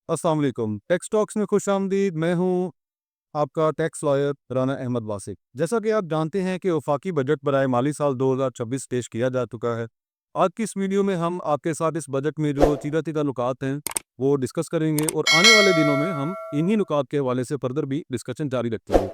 अस्सलाम वालेकुम। Tax talks में खुशामदीद। मैं हूँ आपका टैक्स लॉयर राना अहमद वासिक। जैसा कि आप जानते हैं कि वफाकी बजट बराए माली साल 2026 पेश किया जा चुका है। आज की इस वीडियो में हम आपके साथ इस बजट में जो तीरा नुकात हैं वो डिस्कस करेंगे और आने वाले दिनों में हम इन्हीं नुकात के हवाले से फर्दर भी डिस्कशन जारी रखेंगे।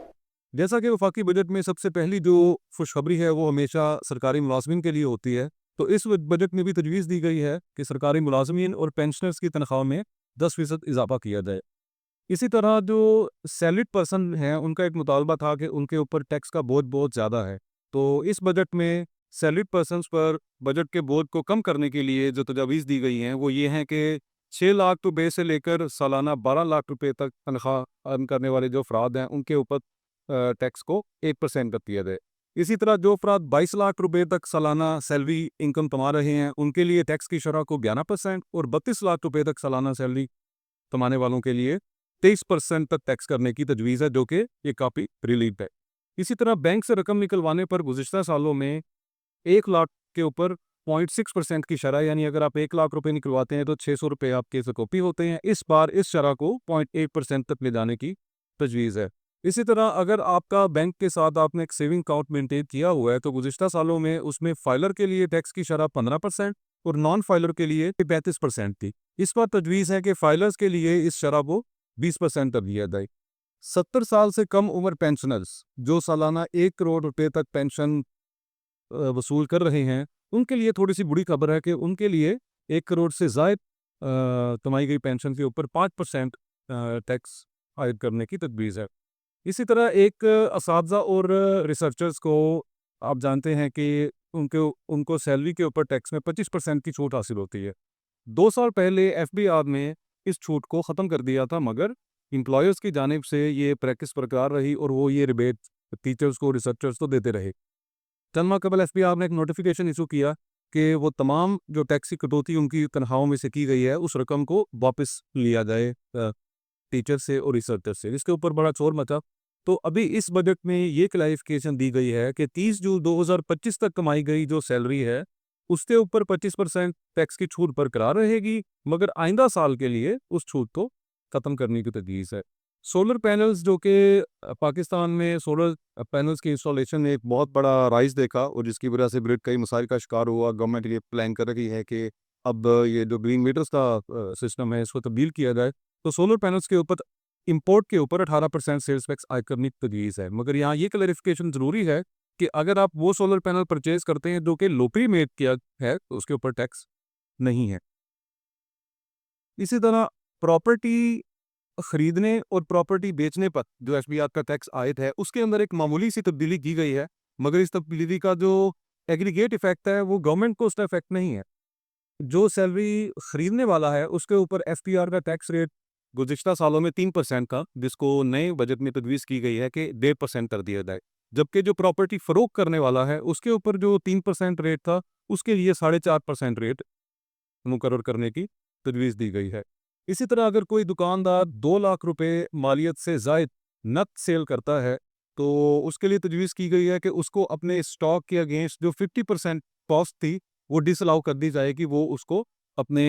जैसा कि वफाकी बजट में सबसे पहली जो खुशखबरी है वो हमेशा सरकारी मुलाजमीन के लिए होती है। तो इस बजट में भी तजवीज़ दी गई है कि सरकारी मुलाजमीन और पेंशनर्स की तनख्वाह में 10% इजाफा किया जाए। इसी तरह जो सैलरीड पर्सन हैं उनका एक मुतालबा था कि उनके ऊपर टैक्स का बोझ बहुत ज़्यादा है। तो इस बजट में सैलरीड पर्सन्स पर बजट के बोझ को कम करने के लिए जो तजावीज़ दी गई हैं वो ये हैं कि 6 लाख रुपए से लेकर सालाना 12 लाख रुपए तक तनख्वाह अर्न करने वाले जो अफराद हैं उनके ऊपर टैक्स को 1% कर दिया जाए। इसी तरह जो अफराद 22 लाख रुपए तक सालाना सैलरी इनकम कमा रहे हैं उनके लिए टैक्स की शरह को 11% और 32 लाख रुपए तक सालाना सैलरी कमाने वालों के लिए 23% तक टैक्स करने की तजवीज़ है, जो कि ये काफ़ी रिलीफ है। इसी तरह बैंक से रकम निकलवाने पर गुज़िश्ता सालों में 1 लाख के ऊपर 0.6% की शरह, यानी अगर आप 1 लाख रुपए निकलवाते हैं तो 600 रुपये आपके ज़कोपी होते हैं। इस बार इस शरह को 0.8% तक ले जाने की तजवीज़ है। इसी तरह अगर आपका बैंक के साथ आपने एक सेविंग अकाउंट मेंटेन किया हुआ है तो गुज़िश्ता सालों में उसमें फाइलर के लिए टैक्स की शरह 15% और नॉन फाइलर के लिए 35% थी। इस बार तजवीज़ है कि फाइलर्स के लिए इस शरह को 20% तक दिया जाए। 70 साल से कम उम्र पेंशनर्स जो सालाना 1 करोड़ रुपए तक पेंशन वसूल कर रहे हैं, उनके लिए थोड़ी-सी बुरी खबर है कि उनके लिए 1 करोड़ से ज़ायद कमाई गई पेंशन के ऊपर 5% टैक्स आयद करने की तजवीज़ है। इसी तरह एक असातिज़ा और रिसर्चर्स को आप जानते हैं कि उनको उनको सैलरी के ऊपर टैक्स में 25% की छूट हासिल होती है। 2 साल पहले एफबीआर ने इस छूट को ख़त्म कर दिया था, मगर एम्प्लॉयर्स की जानिब से ये प्रैक्टिस बरकरार रही और वो ये रिबेट टीचर्स को, रिसर्चर्स को देते रहे। चंद माह कबल एफबीआर ने एक नोटिफिकेशन इशू किया कि वो तमाम जो टैक्स की कटौती उनकी तनख्वाहों में से की गई है, उस रकम को वापस लिया जाए टीचर से और रिसर्चर से। इसके ऊपर बड़ा शोर मचा। तो अभी इस बजट में ये क्लैरिफिकेशन दी गई है कि 30 जून 2025 तक कमाई गई जो सैलरी है, उसके ऊपर 25% टैक्स की छूट बरकरार रहेगी, मगर आइंदा साल के लिए उस छूट को ख़त्म करने की तजवीज़ है। सोलर पैनल्स जो कि पाकिस्तान में सोलर पैनल्स की इंस्टॉलेशन ने एक बहुत बड़ा राइज़ देखा और जिसकी वजह से ग्रिड कई मसाइल का शिकार हुआ। गवर्नमेंट ये प्लान कर रही है कि अब ये जो ग्रीन मीटर्स का सिस्टम है इसको तब्दील किया जाए। तो सोलर पैनल्स के ऊपर इंपोर्ट के ऊपर 18% सेल्स टैक्स आयद करने की तजवीज़ है। मगर यहाँ ये क्लैरिफिकेशन ज़रूरी है कि अगर आप वो सोलर पैनल परचेज़ करते हैं जो कि लोकली मेड किया है, तो उसके ऊपर टैक्स नहीं है। इसी तरह प्रॉपर्टी खरीदने और प्रॉपर्टी बेचने पर जो एफबीआर का टैक्स आयद है, उसके अंदर एक मामूली सी तब्दीली की गई है, मगर इस तब्दीली का जो एग्रीगेट इफ़ेक्ट है, वो गवर्नमेंट को उसका इफ़ेक्ट नहीं है। जो सैलरी खरीदने वाला है, उसके ऊपर एफबीआर का टैक्स रेट गुज़िश्ता सालों में 3% था, जिसको नए बजट में तजवीज़ की गई है कि 1.5% कर दिया जाए। जबकि जो प्रॉपर्टी फ़रोख्त करने वाला है, उसके ऊपर जो 3% रेट था, उसके लिए 4.5% रेट मुकर्रर करने की तजवीज़ दी गई है। इसी तरह अगर कोई दुकानदार 2 लाख रुपए मालियत से ज़ायद नक़द सेल करता है, तो उसके लिए तजवीज़ की गई है कि उसको अपने स्टॉक के अगेंस्ट जो 50% कॉस्ट थी, वो डिसअलाउ कर दी जाएगी। वो उसको अपने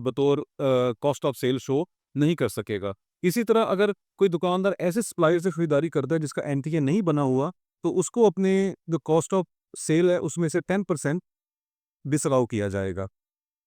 बतौर कॉस्ट ऑफ सेल शो नहीं कर सकेगा। इसी तरह अगर कोई दुकानदार ऐसे सप्लायर से खरीदारी करता है जिसका एनटीए नहीं बना हुआ, तो उसको अपने जो कॉस्ट ऑफ सेल है उसमें से 10% डिसअलाउ किया जाएगा।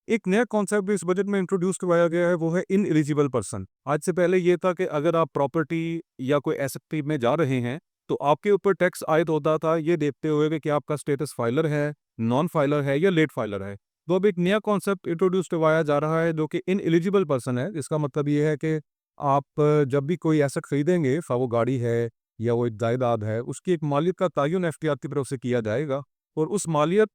एक नया कॉन्सेप्ट भी इस बजट में इंट्रोड्यूस करवाया गया है, वो है इनएलिजिबल पर्सन। आज से पहले ये था कि अगर आप प्रॉपर्टी या कोई एसेट में जा रहे हैं, तो आपके ऊपर टैक्स आयद होता था ये देखते हुए कि क्या आपका स्टेटस फाइलर है, नॉन फाइलर है या लेट फाइलर है। तो अब एक नया कॉन्सेप्ट इंट्रोड्यूस करवाया जा रहा है जो कि इनएलिजिबल पर्सन है। इसका मतलब ये है कि आप जब भी कोई एसेट खरीदेंगे, खा वो गाड़ी है या वो एक जायदाद है, उसकी एक मालियत का तयन एफटीआर की तरफ से किया जाएगा और उस मालियत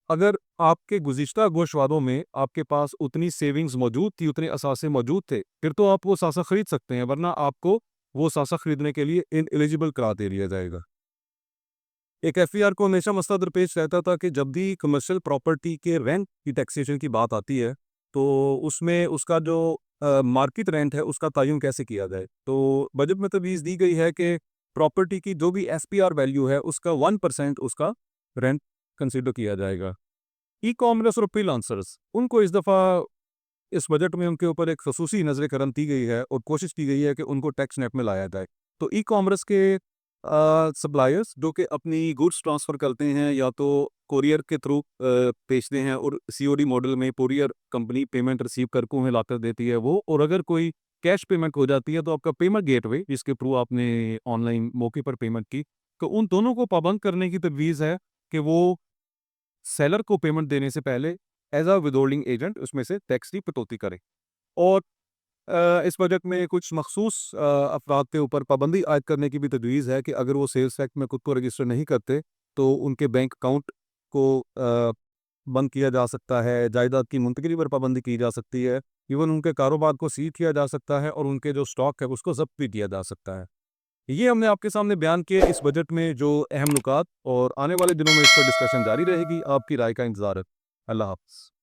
अगर आपके गुज़िश्ता गोशवारों में आपके पास उतनी सेविंग्स मौजूद थी, उतने असासे मौजूद थे, फिर तो आप वो सासा खरीद सकते हैं, वरना आपको वो सासा खरीदने के लिए इनएलिजिबल करार दे दिया जाएगा। एक एफईआर को हमेशा मसला दरपेश रहता था कि जब भी कमर्शियल प्रॉपर्टी के रेंट की टैक्सेशन की बात आती है, तो उसमें उसका जो मार्केट रेंट है, उसका तयन कैसे किया जाए। तो बजट में तजवीज़ दी गई है कि प्रॉपर्टी की जो भी एसपीआर वैल्यू है, उसका 1% उसका रेंट कंसिडर किया जाएगा। ई-कॉमर्स और फ्रीलांसर्स उनको इस दफ़ा इस बजट में उनके ऊपर एक खसूसी नजर करम की गई है और कोशिश की गई है कि उनको टैक्स नेट में लाया जाए। तो ई कॉमर्स के सप्लायर्स जो कि अपनी गुड्स ट्रांसफ़र करते हैं या तो कोरियर के थ्रू भेजते हैं और सीओडी मॉडल में कोरियर कंपनी पेमेंट रिसीव करके उन्हें लाकर देती है वो, और अगर कोई कैश पेमेंट हो जाती है तो आपका पेमेंट गेटवे जिसके थ्रू आपने ऑनलाइन मौके पर पेमेंट की, तो उन दोनों को पाबंद करने की तजवीज़ है कि वो सेलर को पेमेंट देने से पहले एज अ विदहोल्डिंग एजेंट उसमें से टैक्स की कटौती करें। और इस बजट में कुछ मखसूस अफराद के ऊपर पाबंदी आयद करने की भी तजवीज़ है कि अगर वो सेल्स टैक्स में खुद को रजिस्टर नहीं करते तो उनके बैंक अकाउंट को बंद किया जा सकता है, जायदाद की मुंतकिली पर पाबंदी की जा सकती है, इवन उनके कारोबार को सीज किया जा सकता है और उनके जो स्टॉक है उसको ज़ब्त भी किया जा सकता है। ये हमने आपके सामने बयान किए इस बजट में जो अहम नुकात, और आने वाले दिनों में इस पर डिस्कशन जारी रहेगी। आपकी राय का इंतज़ार है। अल्लाह हाफ़िज़।